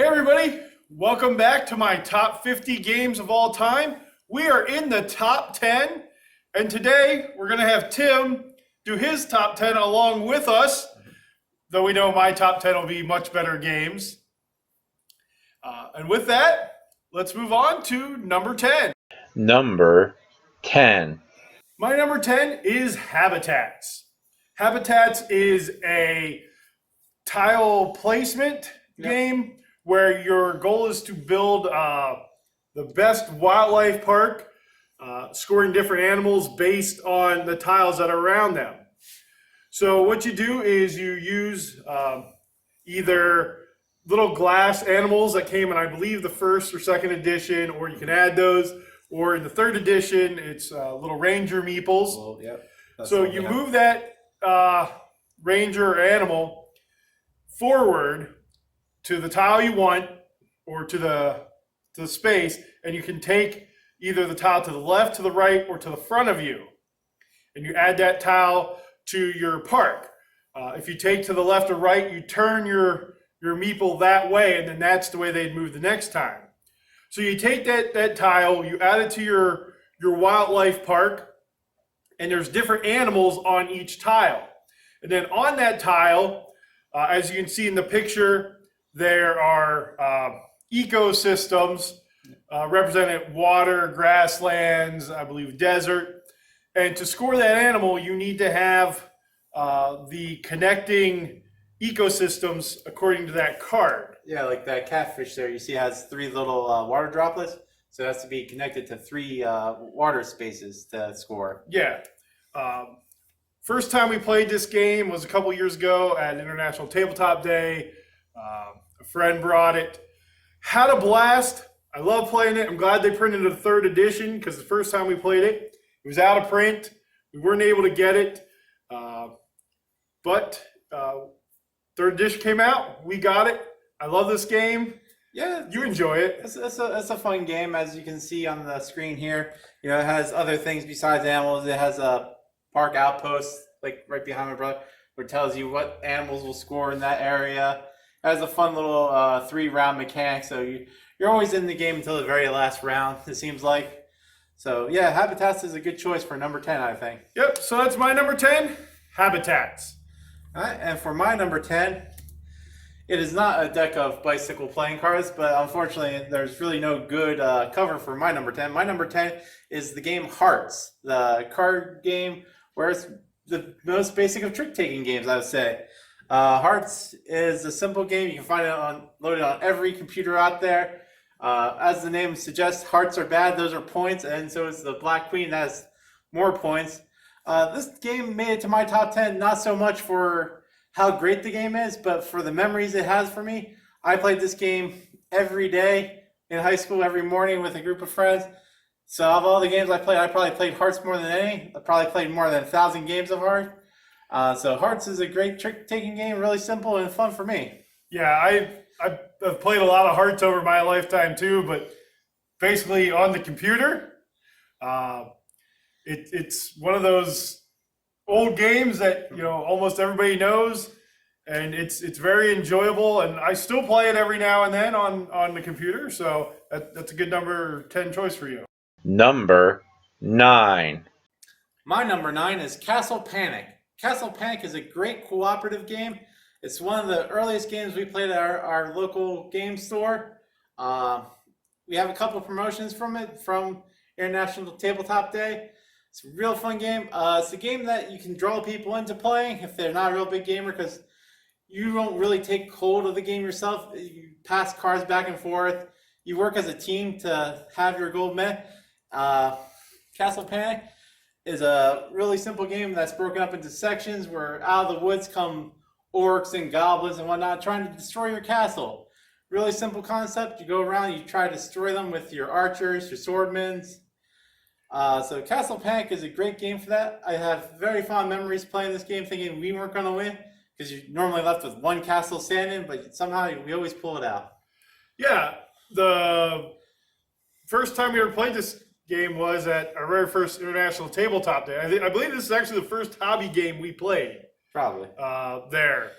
Everybody, welcome back to my top 50 games of all time. We are in the top 10, and today we're going to have Tim do his top 10 along with us, though we know my top 10 will be much better games. And with that, let's move on to number 10. Number 10. My number 10 is Habitats. Habitats is a tile placement game where your goal is to build the best wildlife park, scoring different animals based on the tiles that are around them. So what you do is you use either little glass animals that came in, I believe, the first or second edition, or you can add those, or in the third edition, it's little ranger meeples. Well, yep. So you move that ranger or animal forward to the tile you want, or to the space, and you can take either the tile to the left, to the right, or to the front of you, and you add that tile to your park. If you take to the left or right, you turn your meeple that way, and then that's the way they'd move the next time. So you take that tile, you add it to your wildlife park, and there's different animals on each tile. And then on that tile, as you can see in the picture, there are ecosystems represented: water, grasslands, I believe desert. And to score that animal, you need to have the connecting ecosystems according to that card. Yeah, like that catfish there, you see has 3 little water droplets. So it has to be connected to 3 water spaces to score. Yeah. First time we played this game was a couple years ago at International Tabletop Day. A friend brought it. Had a blast. I love playing it. I'm glad they printed a 3rd edition, because the first time we played it, it was out of print. We weren't able to get it. But 3rd edition came out. We got it. I love this game. Yeah, You enjoy it. it's a fun game, as you can see on the screen here. You know, it has other things besides animals. It has a park outpost, like right behind my brother, where it tells you what animals will score in that area. It has a fun little 3-round mechanic, so you're always in the game until the very last round, it seems like. So yeah, Habitats is a good choice for number 10, I think. Yep, so that's my number 10, Habitats. All right, and for my number 10, it is not a deck of bicycle playing cards, but unfortunately, there's really no good cover for my number 10. My number 10 is the game Hearts, the card game where it's the most basic of trick-taking games, I would say. Hearts is a simple game. You can find it loaded on every computer out there. As the name suggests, hearts are bad. Those are points, and so is the Black Queen that has more points. This game made it to my top 10, not so much for how great the game is, but for the memories it has for me. I played this game every day in high school, every morning with a group of friends. So of all the games I played, I probably played Hearts more than any. I probably played more than 1,000 games of Hearts. So Hearts is a great trick-taking game, really simple and fun for me. Yeah, I've played a lot of Hearts over my lifetime too, but basically on the computer. It's one of those old games that almost everybody knows, and it's very enjoyable. And I still play it every now and then on the computer. So that's a good number 10 choice for you. Number 9. My number 9 is Castle Panic. Castle Panic is a great cooperative game. It's one of the earliest games we played at our local game store. We have a couple of promotions from it from International Tabletop Day. It's a real fun game. It's a game that you can draw people into playing if they're not a real big gamer, because you don't really take hold of the game yourself. You pass cards back and forth. You work as a team to have your goal met. Castle Panic is a really simple game that's broken up into sections where out of the woods come orcs and goblins and whatnot trying to destroy your castle. Really simple concept. You go around, you try to destroy them with your archers, your swordmen. So Castle Panic is a great game for that. I have very fond memories playing this game thinking we weren't going to win, because you're normally left with one castle standing, but somehow we always pull it out. Yeah, the first time we ever played this game was at our very first International Tabletop Day. I believe this is actually the first hobby game we played. Probably. There.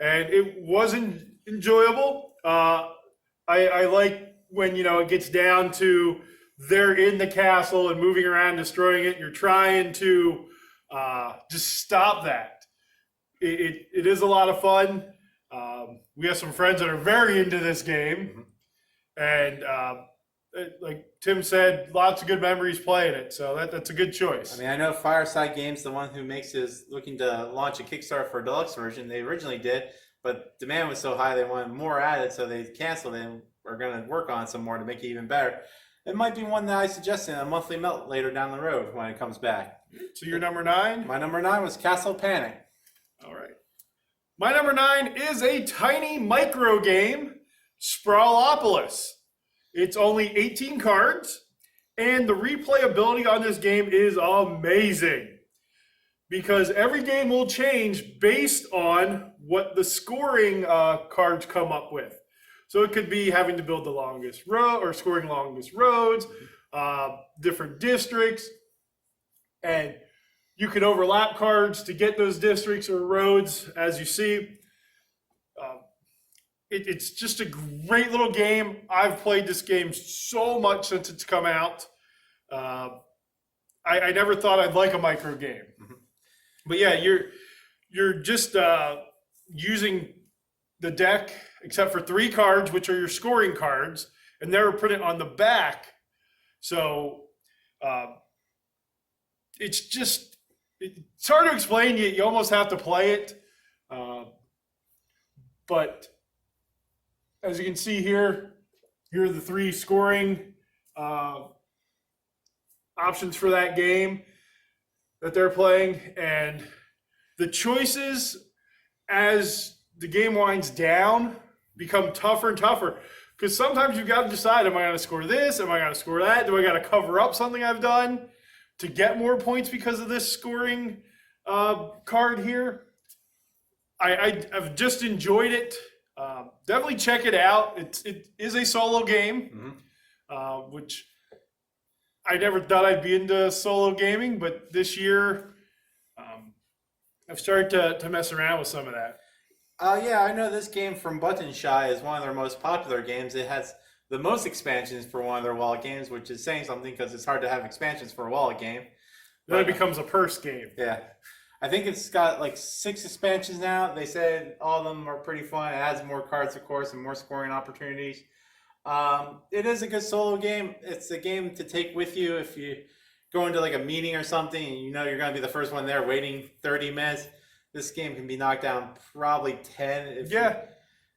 And it wasn't enjoyable. I like when, it gets down to they're in the castle and moving around, destroying it. You're trying to just stop that. It is a lot of fun. We have some friends that are very into this game. And like Tim said, lots of good memories playing it. So that's a good choice. I mean, I know Fireside Games, the one who makes is looking to launch a Kickstarter for a deluxe version. They originally did, but demand was so high they wanted more added, so they canceled it and are going to work on some more to make it even better. It might be one that I suggested in a monthly melt later down the road when it comes back. So your number 9? My number 9 was Castle Panic. All right. My number 9 is a tiny micro game, Sprawlopolis. It's only 18 cards, and the replayability on this game is amazing because every game will change based on what the scoring cards come up with. So it could be having to build the longest road or scoring longest roads, different districts, and you can overlap cards to get those districts or roads, as you see. It's just a great little game. I've played this game so much since it's come out. I never thought I'd like a micro game. But yeah, you're just using the deck, except for 3 cards, which are your scoring cards, and they're printed on the back. So it's hard to explain. You almost have to play it. But as you can see here are the 3 scoring options for that game that they're playing. And the choices as the game winds down become tougher and tougher. Because sometimes you've got to decide, am I going to score this? Am I going to score that? Do I got to cover up something I've done to get more points because of this scoring card here? I've just enjoyed it. Definitely check it out. It is a solo game, which I never thought I'd be into solo gaming, but this year I've started to mess around with some of that. Yeah, I know this game from Button Shy is one of their most popular games. It has the most expansions for one of their wallet games, which is saying something because it's hard to have expansions for a wallet game. Then it becomes a purse game. Yeah. I think it's got like 6 expansions now. They said all of them are pretty fun. It adds more cards, of course, and more scoring opportunities. It is a good solo game. It's a game to take with you if you go into like a meeting or something and you know you're going to be the first one there waiting 30 minutes. This game can be knocked down probably 10.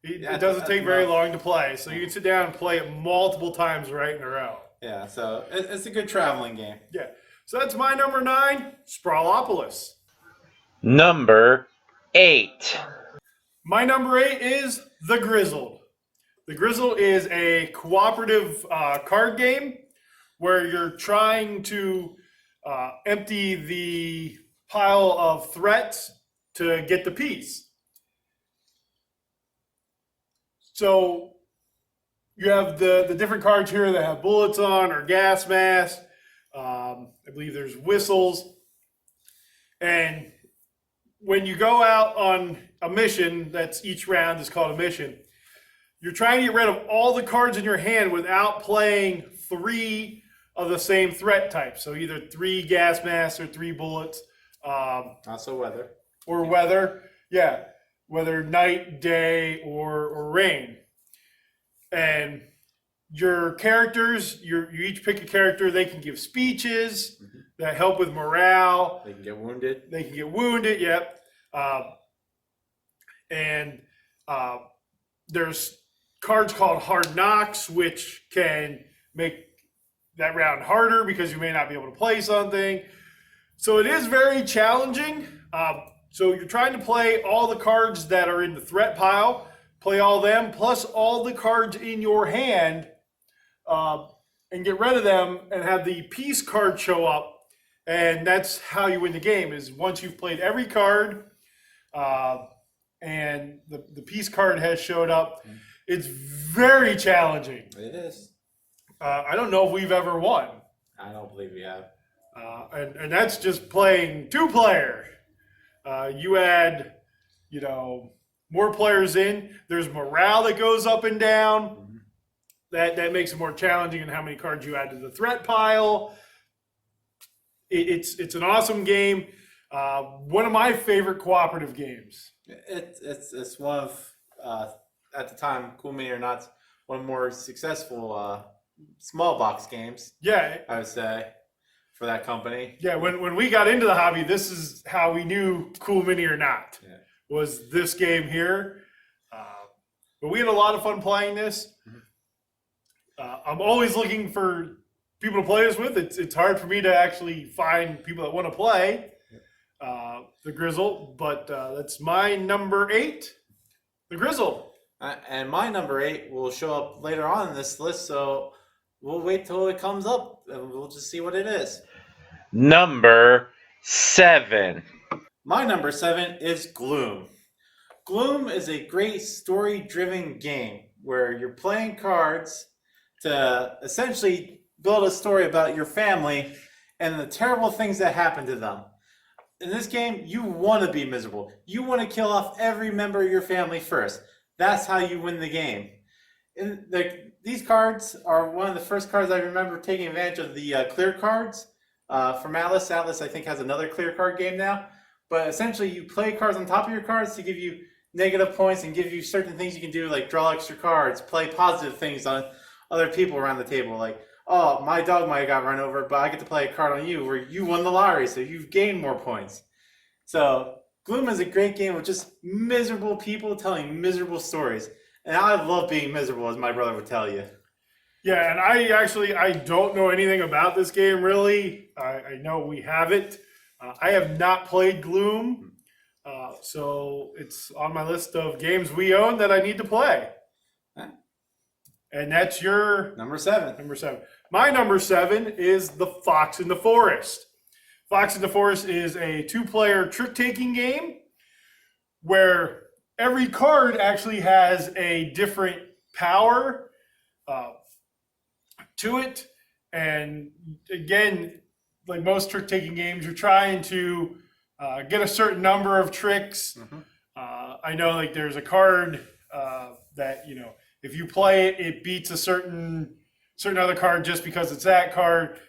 It doesn't take very long to play. So you can sit down and play it multiple times right in a row. Yeah, so it's a good traveling game. Yeah. So that's my number 9, Sprawlopolis. Number 8. My number 8 is The Grizzled. The Grizzled is a cooperative card game where you're trying to empty the pile of threats to get the piece. So you have the different cards here that have bullets on or gas masks. I believe there's whistles. And when you go out on a mission, that's each round is called a mission, you're trying to get rid of all the cards in your hand without playing 3 of the same threat type. So either 3 gas masks or 3 bullets. Also weather. Or weather. Yeah. Whether night, day, or rain. And your characters, you each pick a character. They can give speeches that help with morale. They can get wounded. Yep. And there's cards called Hard Knocks, which can make that round harder because you may not be able to play something. So it is very challenging. So you're trying to play all the cards that are in the threat pile, play all them, plus all the cards in your hand, and get rid of them and have the peace card show up. And that's how you win the game, is once you've played every card and the peace card has showed up. It's very challenging. It is. I don't know if we've ever won. I don't believe we have. And that's just playing 2-player. You add, more players in. There's morale that goes up and down. that makes it more challenging in how many cards you add to the threat pile. It's an awesome game. One of my favorite cooperative games. It's one of at the time, Cool Mini or Not, one of the more successful small box games, Yeah, I would say, for that company. yeah. When we got into the hobby, this is how we knew Cool Mini or Not. Yeah. Was this game here. But we had a lot of fun playing this. I'm always looking for people to play this with. It's hard for me to actually find people that want to play the Grizzle, but that's my number 8, the Grizzle. And my number 8 will show up later on in this list, so we'll wait till it comes up and we'll just see what it is. Number 7. My number 7 is Gloom. Gloom is a great story-driven game where you're playing cards to essentially build a story about your family and the terrible things that happen to them. In this game, you want to be miserable. You want to kill off every member of your family first. That's how you win the game. These cards are one of the first cards I remember taking advantage of the clear cards from Atlas. Atlas, I think, has another clear card game now. But essentially, you play cards on top of your cards to give you negative points and give you certain things you can do, like draw extra cards, play positive things on other people around the table. Like, oh, my dog might have got run over, but I get to play a card on you where you won the lottery, so you've gained more points. So Gloom is a great game of just miserable people telling miserable stories. And I love being miserable, as my brother would tell you. Yeah, and I don't know anything about this game really. I know we have it. I have not played Gloom, so it's on my list of games we own that I need to play. Huh? And that's your Number 7. number 7. My number 7 is The Fox in the Forest. Fox in the Forest is a 2-player trick-taking game where every card actually has a different power to it. And again, like most trick-taking games, you're trying to get a certain number of tricks. I know, like, there's a card that, if you play it, it beats a certain other card just because it's that card.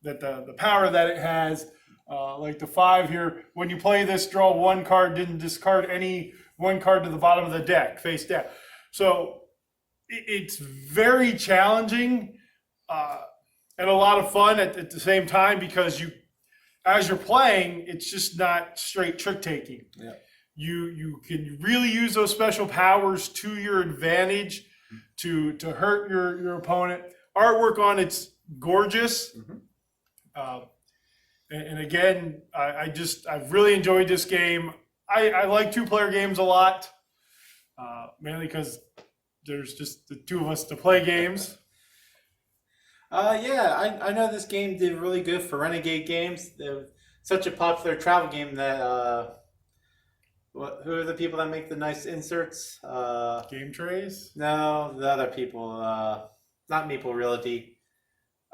That the power that it has, like the 5 here. When you play this, draw 1 card, didn't discard any 1 card to the bottom of the deck, face down. So it's very challenging and a lot of fun at the same time, because as you're playing, it's just not straight trick taking. Yeah. You can really use those special powers to your advantage to hurt your opponent. Artwork on it's gorgeous. And again, I've really enjoyed this game. I like 2-player games a lot, mainly because there's just the 2 of us to play games. Yeah, I know this game did really good for Renegade Games. They're such a popular travel game that who are the people that make the nice inserts? Game trays? No, the other people. Not Meeple Realty.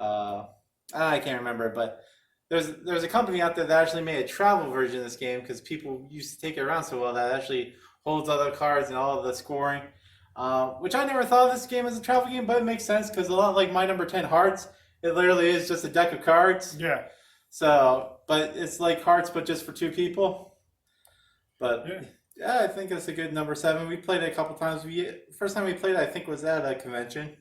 I can't remember, but there's a company out there that actually made a travel version of this game because people used to take it around so well that actually holds other cards and all of the scoring. Which I never thought of this game as a travel game, but it makes sense because a lot like my number 10 Hearts, it literally is just a deck of cards. Yeah. So, but it's like Hearts, but just for 2 people. But yeah, I think it's a good number 7. We played it a couple times. First time we played it, I think, was at a convention.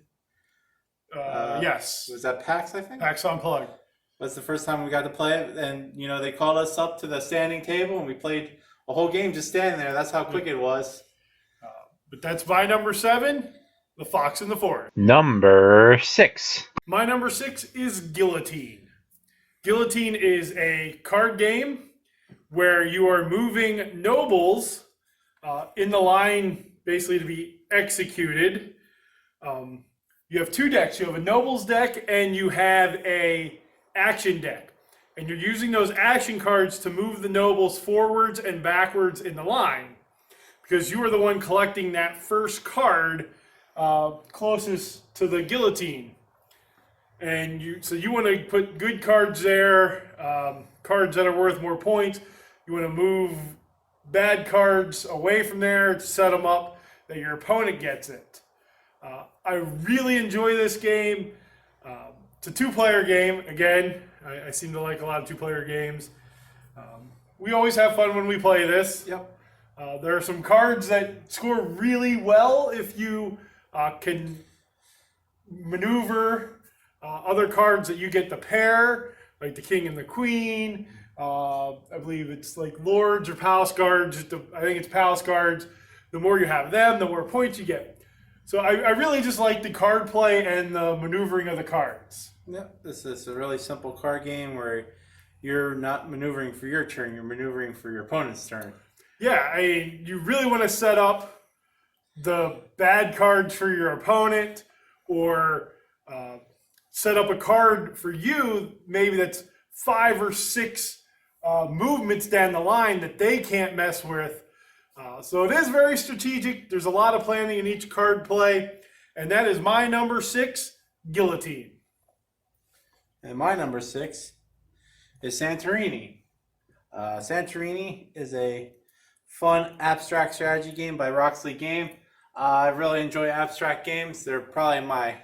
Yes. Was that PAX, I think? PAX Unplugged. That's the first time we got to play it. And, they called us up to the standing table, and we played a whole game just standing there. That's how quick it was. But that's my number 7, The Fox in the Forest. Number 6. My number 6 is Guillotine. Guillotine is a card game where you are moving nobles in the line, basically to be executed. You have 2 decks. You have a nobles deck and you have a action deck. And you're using those action cards to move the nobles forwards and backwards in the line, because you are the one collecting that first card closest to the guillotine. And you want to put good cards there, cards that are worth more points. You want to move bad cards away from there to set them up that your opponent gets it. I really enjoy this game. It's a two-player game. Again, I seem to like a lot of two-player games. We always have fun when we play this. Yep. There are some cards that score really well if you can maneuver other cards that you get to pair, like the king and the queen. I believe it's like lords or palace guards. I think it's palace guards. The more you have them, the more points you get. So I really just like the card play and the maneuvering of the cards. Yep. This is a really simple card game where you're not maneuvering for your turn, you're maneuvering for your opponent's turn. Yeah, you really want to set up the bad cards for your opponent, or set up a card for you, maybe that's 5 or 6 movements down the line that they can't mess with. So it is very strategic. There's a lot of planning in each card play, and that is my number 6, Guillotine. And my number 6 is Santorini. Santorini is a fun abstract strategy game by Roxley Game. I really enjoy abstract games. They're probably my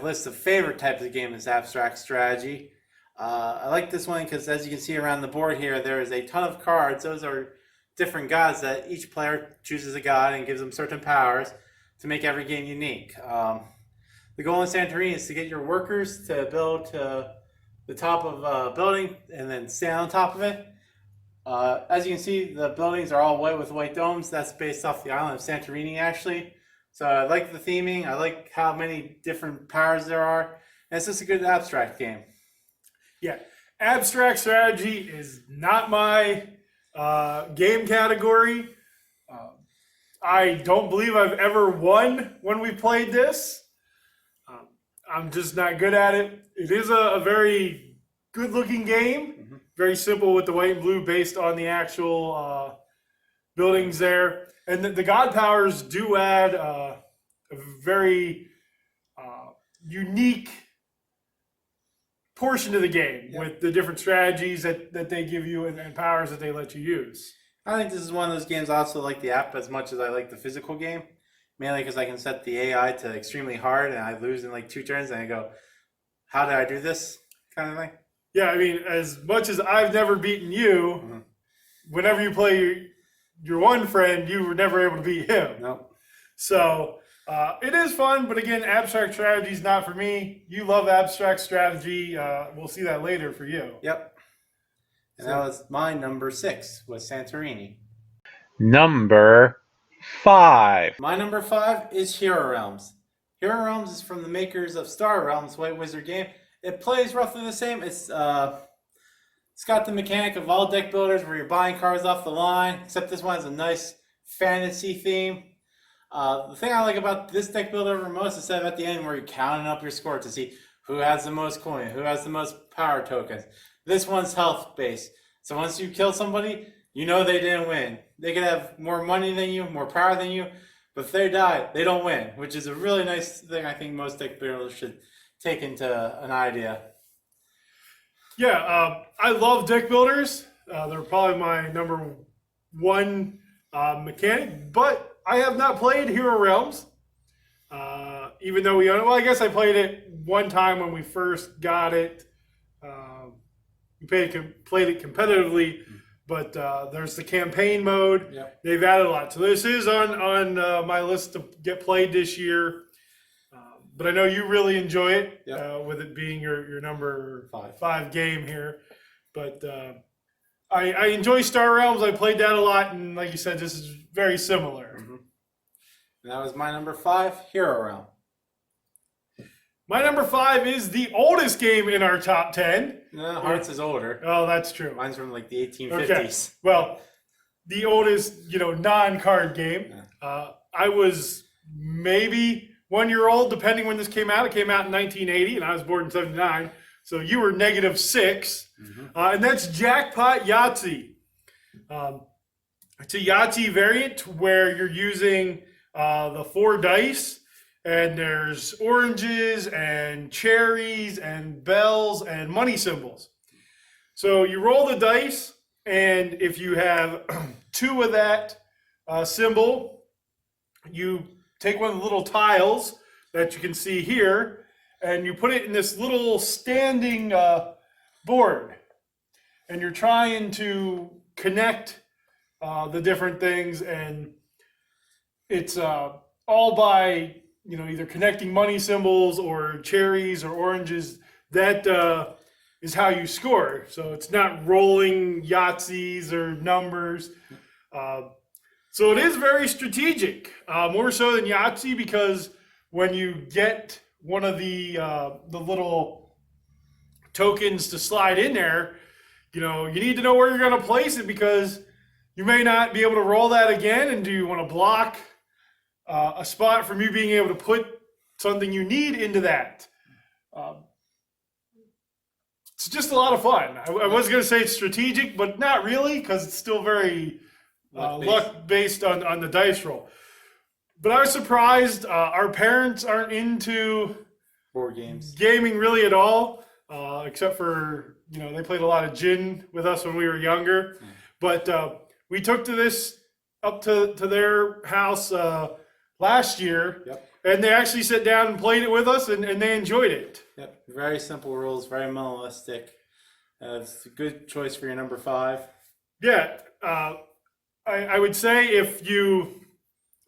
list of favorite types of games is abstract strategy. I like this one because, as you can see around the board here, there is a ton of cards. Those are different gods that each player chooses a god and gives them certain powers to make every game unique. The goal in Santorini is to get your workers to build to the top of a building and then stand on top of it. As you can see, the buildings are all white with white domes. That's based off the island of Santorini, actually. So I like the theming. I like how many different powers there are. And it's just a good abstract game. Yeah, abstract strategy is not my game category. I don't believe I've ever won when we played this. I'm just not good at it. It is a very good-looking game. Very simple with the white and blue based on the actual buildings there. And the god powers do add a very unique portion of the game with the different strategies that they give you and powers that they let you use. I think this is one of those games I also like the app as much as I like the physical game. Mainly because I can set the AI to extremely hard and I lose in like 2 turns and I go, how did I do this? Kind of thing. Yeah, I mean, as much as I've never beaten you, whenever you play your one friend, you were never able to beat him. Nope. So it is fun, but again, abstract strategy is not for me. You love abstract strategy. We'll see that later for you. Yep. And that was my number 6, was Santorini. Number 5. My number 5 is Hero Realms. Hero Realms is from the makers of Star Realms, White Wizard game. It plays roughly the same. It's got the mechanic of all deck builders where you're buying cards off the line, except this one has a nice fantasy theme. The thing I like about this deck builder over most is that at the end where you're counting up your score to see who has the most coin, who has the most power tokens. This one's health based. So once you kill somebody, you know they didn't win. They could have more money than you, more power than you, but if they die, they don't win, which is a really nice thing I think most deck builders should take into an idea. Yeah, I love deck builders. They're probably my number 1 mechanic, but I have not played Hero Realms. Even though we own it. Well, I guess I played it one time when we first got it. We played it competitively, but there's the campaign mode. Yep. They've added a lot. So this is on my list to get played this year. But I know you really enjoy it, with it being your number 5 game here. But I enjoy Star Realms. I played that a lot, and like you said, this is very similar. And that was my number 5, Hero Realm. My number 5 is the oldest game in our top 10. No, Hearts is older. Oh, that's true. Mine's from like the 1850s. Okay. Well, the oldest, non-card game. I was maybe 1 year old, depending when this came out. It came out in 1980, and I was born in 79. So you were -6. And that's Jackpot Yahtzee. It's a Yahtzee variant where you're using the 4 dice. And there's oranges and cherries and bells and money symbols. So you roll the dice, and if you have 2 of that symbol, you take one of the little tiles that you can see here, and you put it in this little standing board, and you're trying to connect the different things, and it's all by either connecting money symbols or cherries or oranges. That is how you score. So it's not rolling Yahtzees or numbers. So it is very strategic, more so than Yahtzee, because when you get one of the little tokens to slide in there, you need to know where you're going to place it, because you may not be able to roll that again. And do you want to block a spot from you being able to put something you need into that? It's just a lot of fun. I was going to say it's strategic, but not really, because it's still very luck based on the dice roll. But I was surprised. Our parents aren't into Board games. Gaming really at all, except for they played a lot of gin with us when we were younger. But we took this up to their house last year, and they actually sat down and played it with us, and they enjoyed it. Yep, very simple rules, very minimalistic. It's a good choice for your number 5. Yeah, I would say if you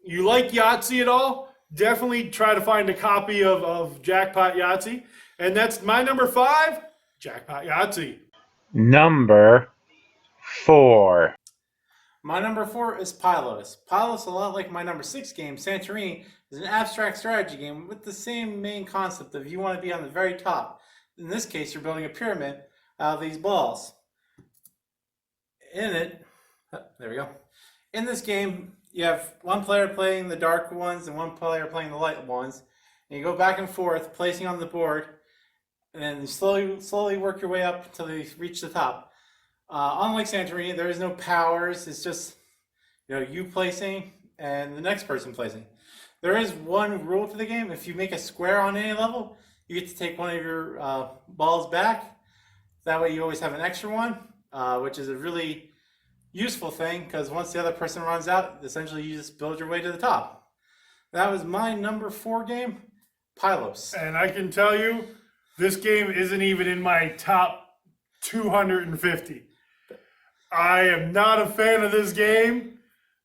like Yahtzee at all, definitely try to find a copy of Jackpot Yahtzee, and that's my number 5, Jackpot Yahtzee. Number 4. My number 4 is Pylos. Pylos, a lot like my number 6 game, Santorini, is an abstract strategy game with the same main concept of you want to be on the very top. In this case, you're building a pyramid out of these balls. In it, there we go. In this game, you have one player playing the dark ones and one player playing the light ones. And you go back and forth, placing on the board, and then you slowly work your way up until you reach the top. Unlike Santorini, there is no powers. It's just you placing and the next person placing. There is one rule to the game. If you make a square on any level, you get to take one of your balls back. That way you always have an extra one, which is a really useful thing, because once the other person runs out, essentially you just build your way to the top. That was my number 4 game, Pylos. And I can tell you, this game isn't even in my top 250. I am not a fan of this game.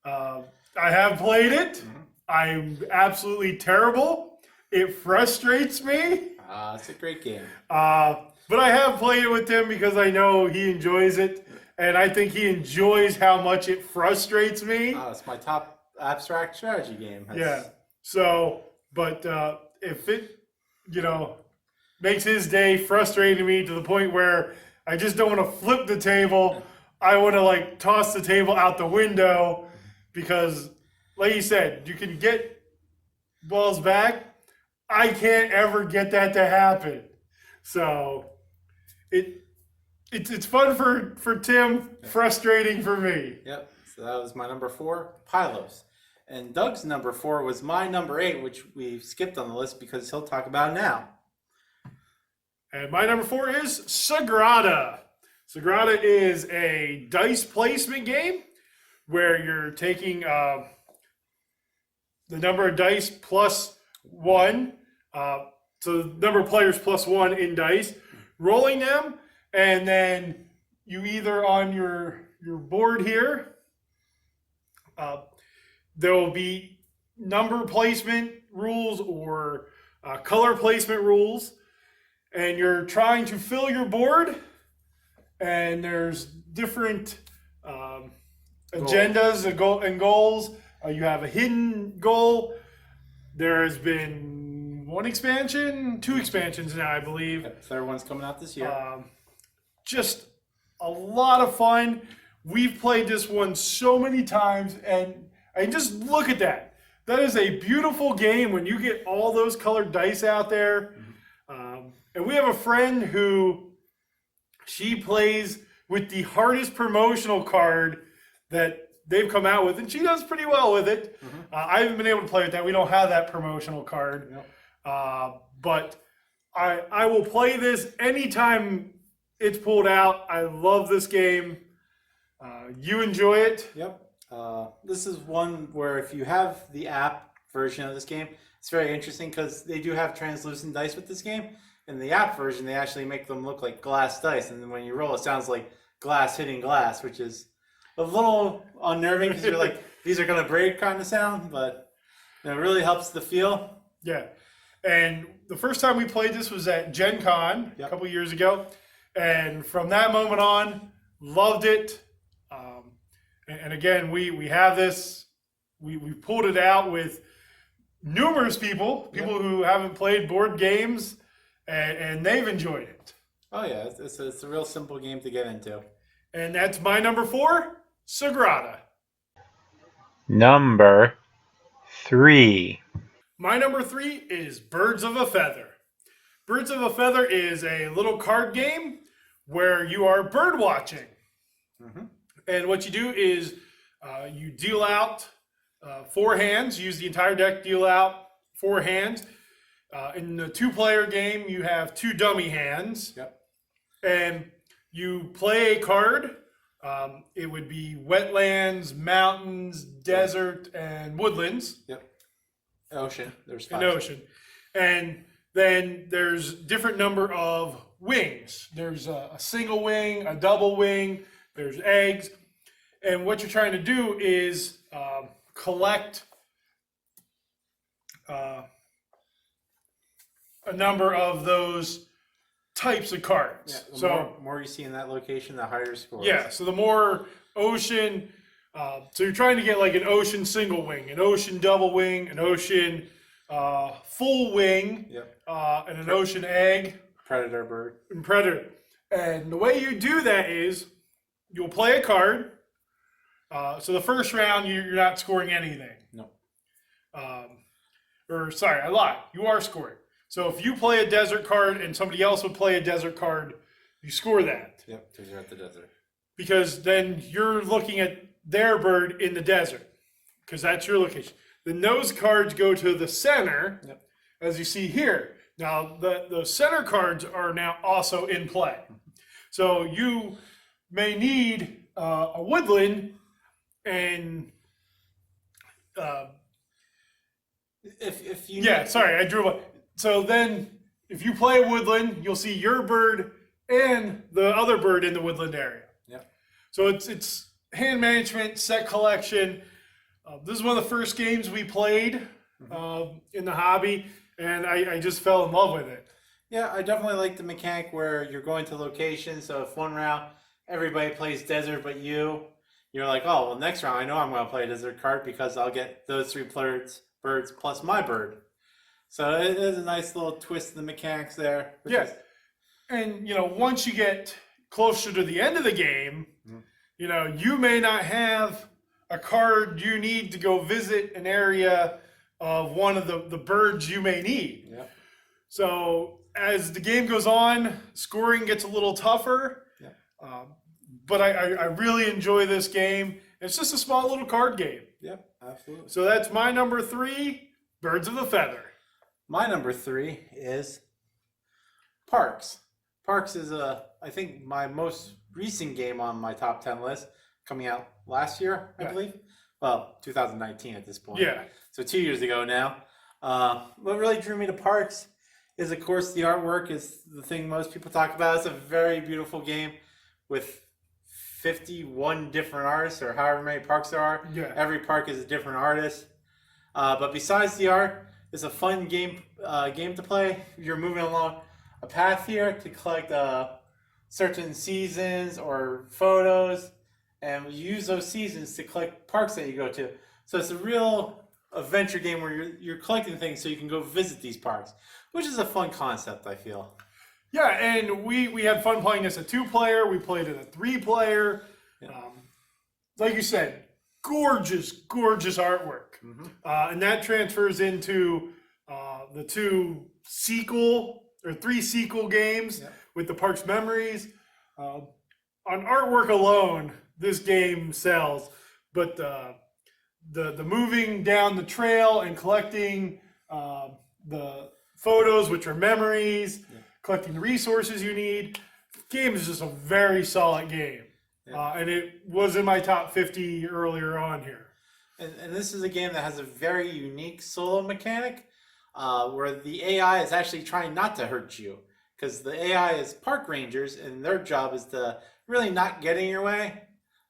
I have played it. I'm absolutely terrible. It frustrates me. It's a great game. But I have played it with him because I know he enjoys it. And I think he enjoys how much it frustrates me. It's my top abstract strategy game. Yeah. So, but if it, makes his day frustrating me to the point where I just don't want to flip the table, I want to toss the table out the window, because, like you said, you can get balls back. I can't ever get that to happen. So it's fun for Tim, frustrating for me. Yep. So that was my number 4, Pylos. And Doug's number 4 was my number 8, which we skipped on the list because he'll talk about it now. And my number 4 is Sagrada. Sagrada is a dice placement game where you're taking the number of dice plus 1, so the number of players plus 1 in dice, rolling them, and then you either on your board here, there will be number placement rules or color placement rules, and you're trying to fill your board, and there's different agendas and goals. You have a hidden goal. There has been 1 expansion, 2 expansions now, I believe. Yep, third one's coming out this year. Just a lot of fun. We've played this one so many times, and just look at that. That is a beautiful game when you get all those colored dice out there. And we have a friend who, she plays with the hardest promotional card that they've come out with, and she does pretty well with it. I haven't been able to play with that. We don't have that promotional card. But I will play this anytime it's pulled out. I love this game. You enjoy it? Yep. This is one where if you have the app version of this game. It's very interesting because they do have translucent dice with this game. In the app version, they actually make them look like glass dice, and then when you roll, it sounds like glass hitting glass, which is a little unnerving because you're like, these are gonna break kind of sound, but it really helps the feel. Yeah. And the first time we played this was at Gen Con a couple years ago. And from that moment on, loved it. And again, we have this, we pulled it out with numerous people who haven't played board games, and they've enjoyed it. Oh yeah, it's a real simple game to get into. And that's my number 4, Sagrada. Number 3. My number 3 is Birds of a Feather. Birds of a Feather is a little card game where you are bird watching. And what you do is you deal out 4 hands, use the entire deck, deal out 4 hands. In the 2-player game, you have 2 dummy hands. And you play a card. It would be wetlands, mountains, desert, and woodlands. Ocean. There's 5. An ocean. And then there's different number of wings. There's a single wing, a double wing, there's eggs. And what you're trying to do is collect a number of those types of cards. Yeah, the more you see in that location, the higher score. Yeah, so the more ocean, so you're trying to get like an ocean single wing, an ocean double wing, an ocean full wing, and an ocean egg. Predator bird. And predator. And the way you do that is you'll play a card. So the first round, you're not scoring anything. No. Or sorry, I lied. You are scoring. So if you play a desert card and somebody else would play a desert card, you score that. Yep, because you're at the desert. Because then you're looking at their bird in the desert, because that's your location. Then those cards go to the center, as you see here. Now, the center cards are now also in play. So you may need a woodland, and if you sorry, I drew a. So then, if you play a woodland, you'll see your bird and the other bird in the woodland area. So it's hand management, set collection. This is one of the first games we played in the hobby, and I just fell in love with it. Yeah, I definitely like the mechanic where you're going to locations. So if one round everybody plays desert but you're like, oh, well, next round I know I'm going to play a desert card because I'll get those 3 birds plus my bird. So it is a nice little twist in the mechanics there. And once you get closer to the end of the game, you may not have a card you need to go visit an area of one of the birds you may need. So as the game goes on, scoring gets a little tougher. But I really enjoy this game. It's just a small little card game. Absolutely. So that's my number 3, Birds of a Feather. My number 3 is Parks. Parks is I think my most recent game on my top 10 list, coming out last year, I believe. Well, 2019 at this point. So 2 years ago now. What really drew me to Parks is, of course, the artwork is the thing most people talk about. It's a very beautiful game with 51 different artists, or however many parks there are. Every park is a different artist. But besides the art, it's a fun game to play. You're moving along a path here to collect certain seasons or photos, and you use those seasons to collect parks that you go to. So it's a real adventure game where you're collecting things so you can go visit these parks, which is a fun concept, I feel. Yeah, and we had fun playing this at 2-player. We played it at 3-player. Like you said, gorgeous artwork. And that transfers into the 3 sequel games with the Parks Memories. On artwork alone, this game sells. But the moving down the trail and collecting the photos, which are memories, collecting the resources you need. The game is just a very solid game. And it was in my top 50 earlier on here. And this is a game that has a very unique solo mechanic, where the AI is actually trying not to hurt you, because the AI is park rangers, and their job is to really not get in your way,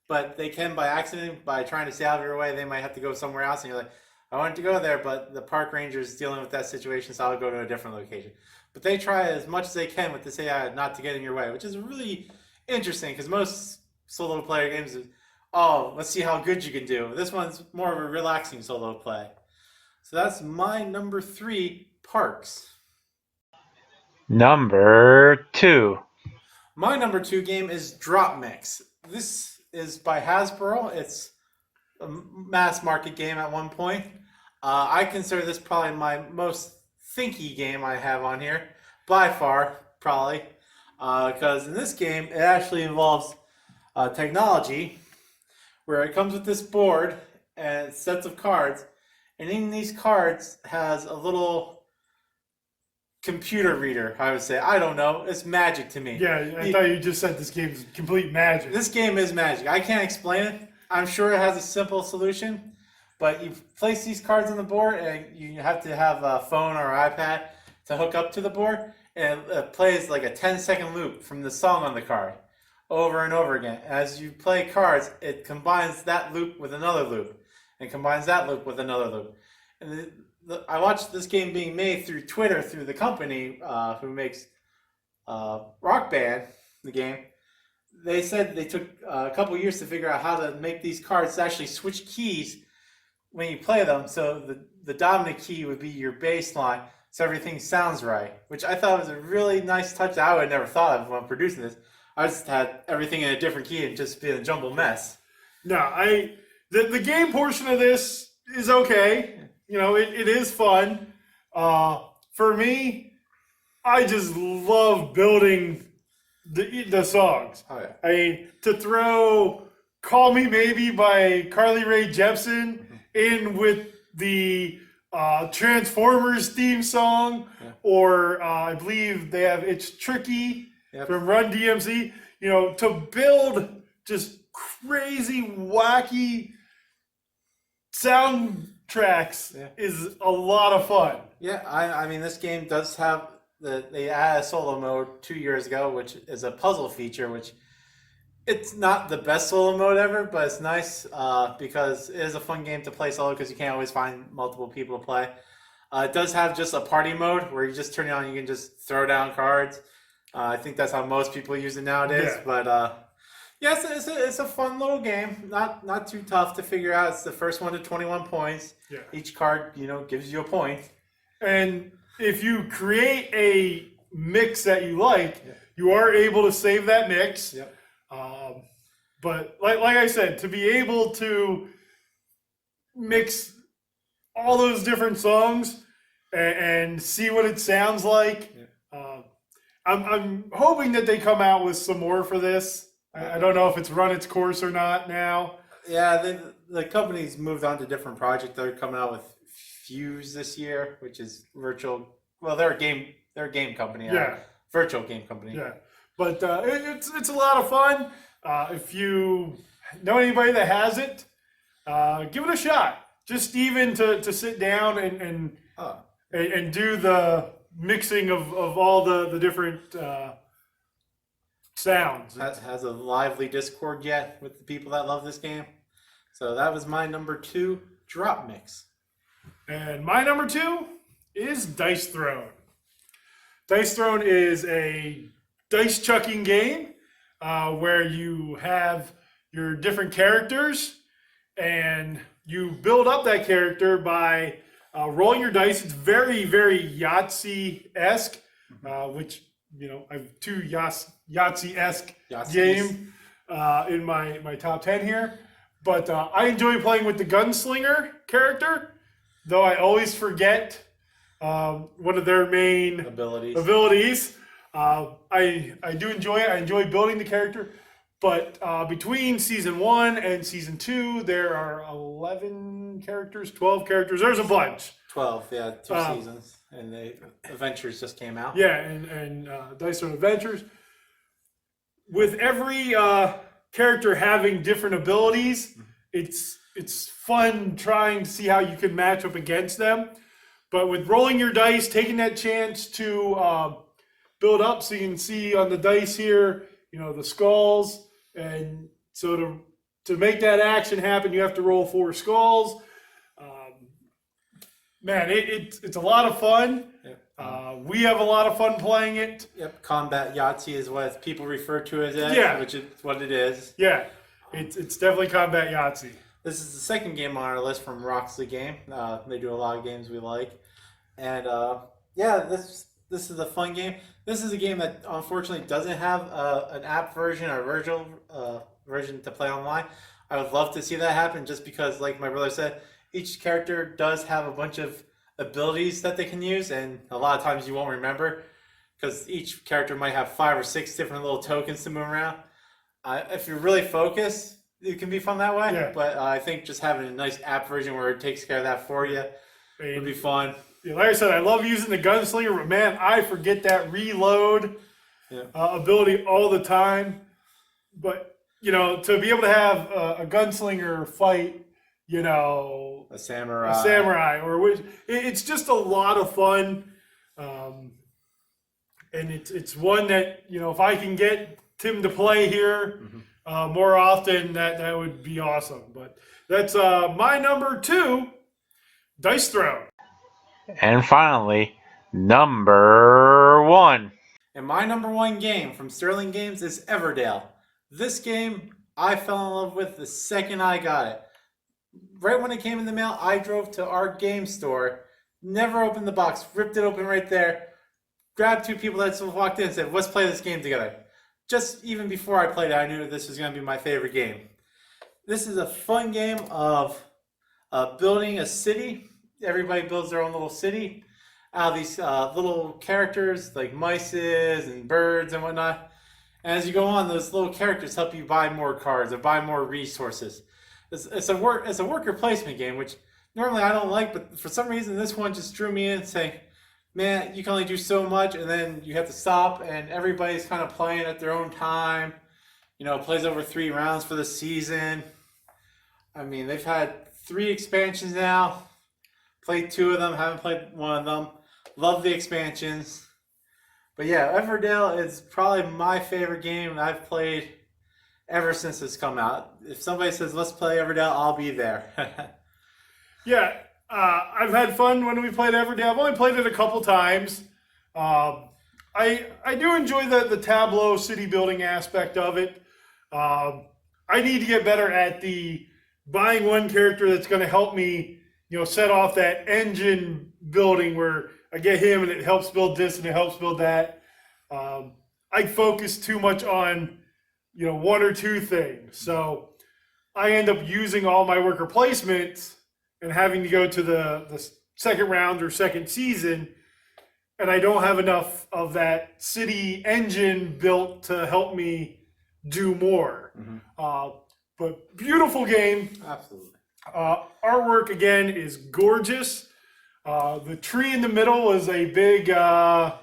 but they can by accident, by trying to stay out of your way, they might have to go somewhere else, and you're like, I wanted to go there, but the park ranger is dealing with that situation, so I'll go to a different location. But they try as much as they can with this AI not to get in your way, which is really interesting, because most solo player games is, oh, let's see how good you can do. This one's more of a relaxing solo play. So that's my number 3, Parks. Number 2. My number 2 game is Drop Mix. This is by Hasbro. It's a mass market game at one point. I consider this probably my most thinky game I have on here, by far, probably. Because in this game, it actually involves technology, where it comes with this board and sets of cards, and in these cards has a little computer reader, I would say. I don't know. It's magic to me. Yeah, I thought you just said this game's complete magic. This game is magic. I can't explain it. I'm sure it has a simple solution, but you place these cards on the board, and you have to have a phone or iPad to hook up to the board, and it plays like a 10-second loop from the song on the card over and over again. As you play cards, it combines that loop with another loop, and combines that loop with another loop. And I watched this game being made through Twitter, through the company who makes Rock Band, the game. They said they took a couple years to figure out how to make these cards actually switch keys when you play them. So the dominant key would be your bass line, so everything sounds right, which I thought was a really nice touch that I would have never thought of when producing this. I just had everything in a different key and just be a jumbled mess. No, the game portion of this is okay. You know, it is fun. For me, I just love building the songs. Oh, yeah. I mean, to throw "Call Me Maybe" by Carly Rae Jepsen in with the Transformers theme song, or I believe they have "It's Tricky" from Run DMC. You know, to build just crazy, wacky soundtracks is a lot of fun. Yeah, I mean, this game does have they added a solo mode 2 years ago, which is a puzzle feature, which it's not the best solo mode ever, but it's nice because it is a fun game to play solo because you can't always find multiple people to play. It does have just a party mode where you just turn it on, you can just throw down cards. I think that's how most people use it nowadays. Yeah. But it's a fun little game. Not too tough to figure out. It's the first one to 21 points. Yeah. Each card, gives you a point. And if you create a mix that you like, you are able to save that mix. Yep. But like I said, to be able to mix all those different songs and see what it sounds like, I'm hoping that they come out with some more for this. I don't know if it's run its course or not now. Yeah, the company's moved on to different projects. They're coming out with Fuse this year, which is virtual. Well, they're a game company. Yeah. Virtual game company. Yeah. But it's a lot of fun. If you know anybody that has it, give it a shot. Just even to sit down and do the mixing of all the different sounds. Has a lively Discord yet with the people that love this game. So that was my number 2, Drop Mix. And my number 2 is Dice Throne. Dice Throne is a dice chucking game where you have your different characters and you build up that character by rolling your dice. It's very, very Yahtzee-esque, which, I have 2 Yahtzee-esque games in my top 10 here. But I enjoy playing with the gunslinger character, though I always forget one of their main abilities. I do enjoy it. I enjoy building the character. But between season 1 and season 2, there are 11 characters, 12 characters. There's a bunch. 12, yeah, 2 seasons. And the Adventures just came out. Yeah, and Dice Throne Adventures. With every character having different abilities, it's it's fun trying to see how you can match up against them. But with rolling your dice, taking that chance to build up, so you can see on the dice here, the skulls, and so to make that action happen, you have to roll 4 skulls. Man, it's a lot of fun. Yep. We have a lot of fun playing it. Yep, Combat Yahtzee is what people refer to it as, Yeah. which is what it is. Yeah, it's definitely Combat Yahtzee. This is the second game on our list from Roxley Game. They do a lot of games we like. And this is a fun game. This is a game that unfortunately doesn't have an app version or virtual version to play online. I would love to see that happen, just because, like my brother said, each character does have a bunch of abilities that they can use, and a lot of times you won't remember because each character might have 5 or 6 different little tokens to move around. If you're really focused, it can be fun that way. Yeah. But I think just having a nice app version where it takes care of that for you would be fun. Yeah, like I said, I love using the gunslinger, but man, I forget that reload ability all the time. But to be able to have a gunslinger fight, A samurai. it's just a lot of fun, and it's one that if I can get Tim to play here more often, that would be awesome. But that's my number 2, Dice Throne. And finally, number 1. And my number 1 game from Sterling Games is Everdale. This game I fell in love with the second I got it. Right when it came in the mail, I drove to our game store, never opened the box, ripped it open right there, grabbed 2 people that walked in and said, let's play this game together. Just even before I played it, I knew this was going to be my favorite game. This is a fun game of building a city. Everybody builds their own little city out of these little characters like mices and birds and whatnot. And as you go on, those little characters help you buy more cards or buy more resources. It's a worker placement game, which normally I don't like, but for some reason this one just drew me in, saying, man, you can only do so much, and then you have to stop, and everybody's kind of playing at their own time. It plays over 3 rounds for the season. I mean, they've had 3 expansions now. Played 2 of them, haven't played one of them. Love the expansions. But yeah, Everdale is probably my favorite game I've played ever since it's come out. If somebody says, let's play Everdale, I'll be there. Yeah, I've had fun when we played Everdale. I've only played it a couple times. I do enjoy the tableau city building aspect of it. I need to get better at the buying one character that's going to help me, set off that engine building where I get him and it helps build this and it helps build that. I focus too much on, 1 or 2 things. So I end up using all my worker placements and having to go to the second round or second season, and I don't have enough of that city engine built to help me do more. But beautiful game. Absolutely. Artwork again is gorgeous. The tree in the middle is a big. A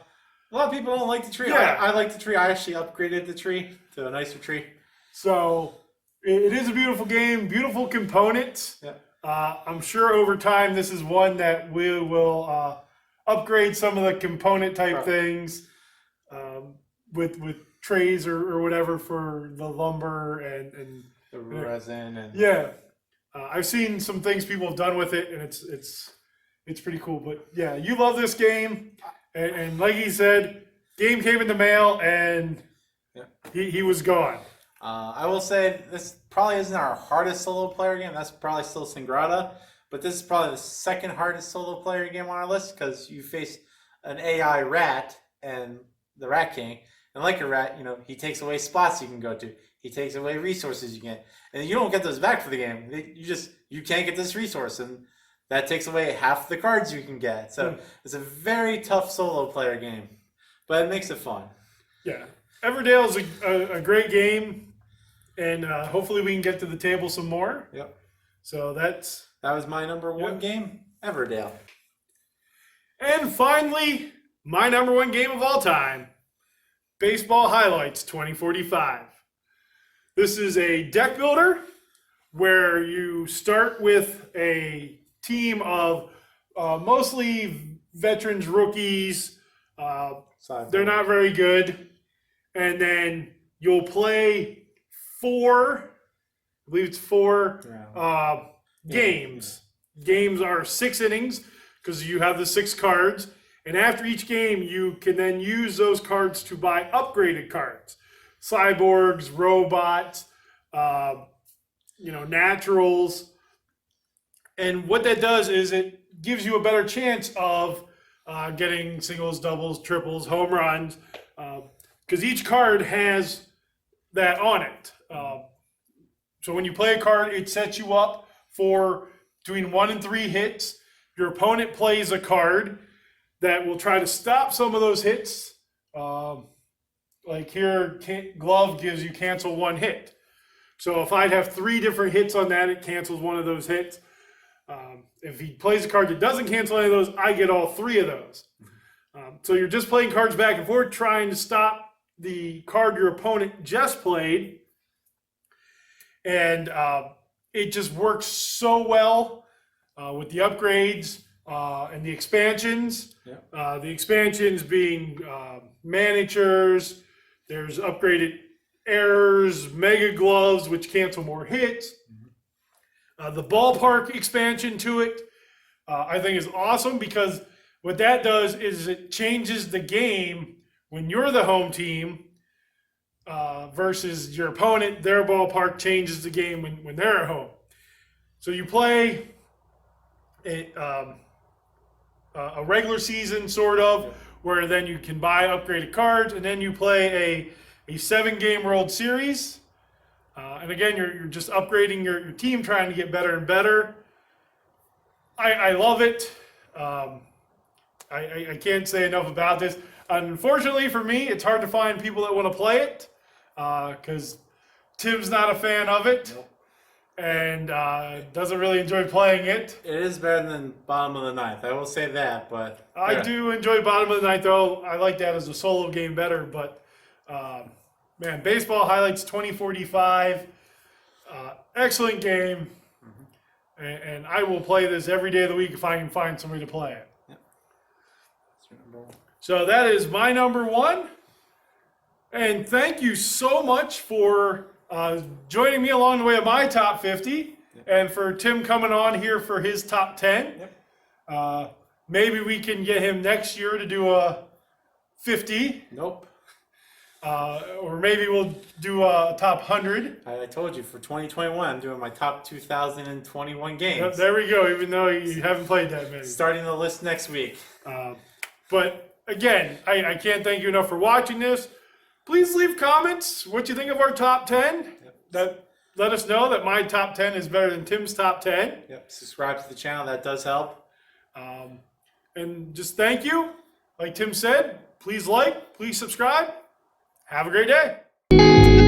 lot of people don't like the tree. Yeah. I like the tree. I actually upgraded the tree to a nicer tree. So it is a beautiful game. Beautiful components. Yeah. I'm sure over time this is one that we will upgrade some of the component type things with trays or whatever for the lumber and The resin and yeah. I've seen some things people have done with it, and it's pretty cool. But yeah, you love this game, and like he said, game came in the mail and he was gone. I will say this probably isn't our hardest solo player game. That's probably still Sangrata, but this is probably the second hardest solo player game on our list because you face an AI rat and the Rat King, and like a rat, he takes away spots you can go to. He takes away resources you get, and you don't get those back for the game. You can't get this resource, and that takes away half the cards you can get. So it's a very tough solo player game, but it makes it fun. Yeah, Everdale is a great game. And hopefully we can get to the table some more. Yep. So that was my number 1 game, Everdale. And finally, my number 1 game of all time, Baseball Highlights 2045. This is a deck builder where you start with a team of mostly veterans, rookies. They're not very good. And then you'll play four, I believe it's four games. Games are 6 innings because you have the 6 cards. And after each game, you can then use those cards to buy upgraded cards. Cyborgs, robots, naturals. And what that does is it gives you a better chance of getting singles, doubles, triples, home runs, because each card has that on it. So when you play a card, it sets you up for doing 1 and 3 hits. Your opponent plays a card that will try to stop some of those hits. Like here, glove gives you cancel 1 hit. So if I'd have 3 different hits on that, it cancels 1 of those hits. If he plays a card that doesn't cancel any of those, I get all 3 of those. So you're just playing cards back and forth, trying to stop the card your opponent just played. And it just works so well with the upgrades and the expansions. Yeah. The expansions being managers, there's upgraded errors, mega gloves, which cancel more hits. The ballpark expansion to it, I think is awesome because what that does is it changes the game when you're the home team versus your opponent. Their ballpark changes the game when they're at home. So you play a regular season sort of, where then you can buy upgraded cards, and then you play a 7-game World Series. And again, you're just upgrading your team, trying to get better and better. I love it. I can't say enough about this. Unfortunately for me, it's hard to find people that want to play it because Tim's not a fan of it. Nope. And doesn't really enjoy playing it. It is better than Bottom of the Ninth. I will say that, but I do enjoy Bottom of the Ninth, though. I like that as a solo game better. But man, Baseball Highlights 2045, excellent game. And I will play this every day of the week if I can find somebody to play it. Yep. That's your number 1. So that is my number 1. And thank you so much for joining me along the way of my top 50, and for Tim coming on here for his top 10. Yep. Maybe we can get him next year to do a 50. Nope. Or maybe we'll do a top 100. I told you, for 2021, I'm doing my top 2021 games. There we go, even though you haven't played that many. Starting the list next week. But again, I can't thank you enough for watching this. Please leave comments what you think of our top 10. Yep. Let us know that my top 10 is better than Tim's top 10. Yep. Subscribe to the channel. That does help. And just thank you. Like Tim said, please like, please subscribe. Have a great day.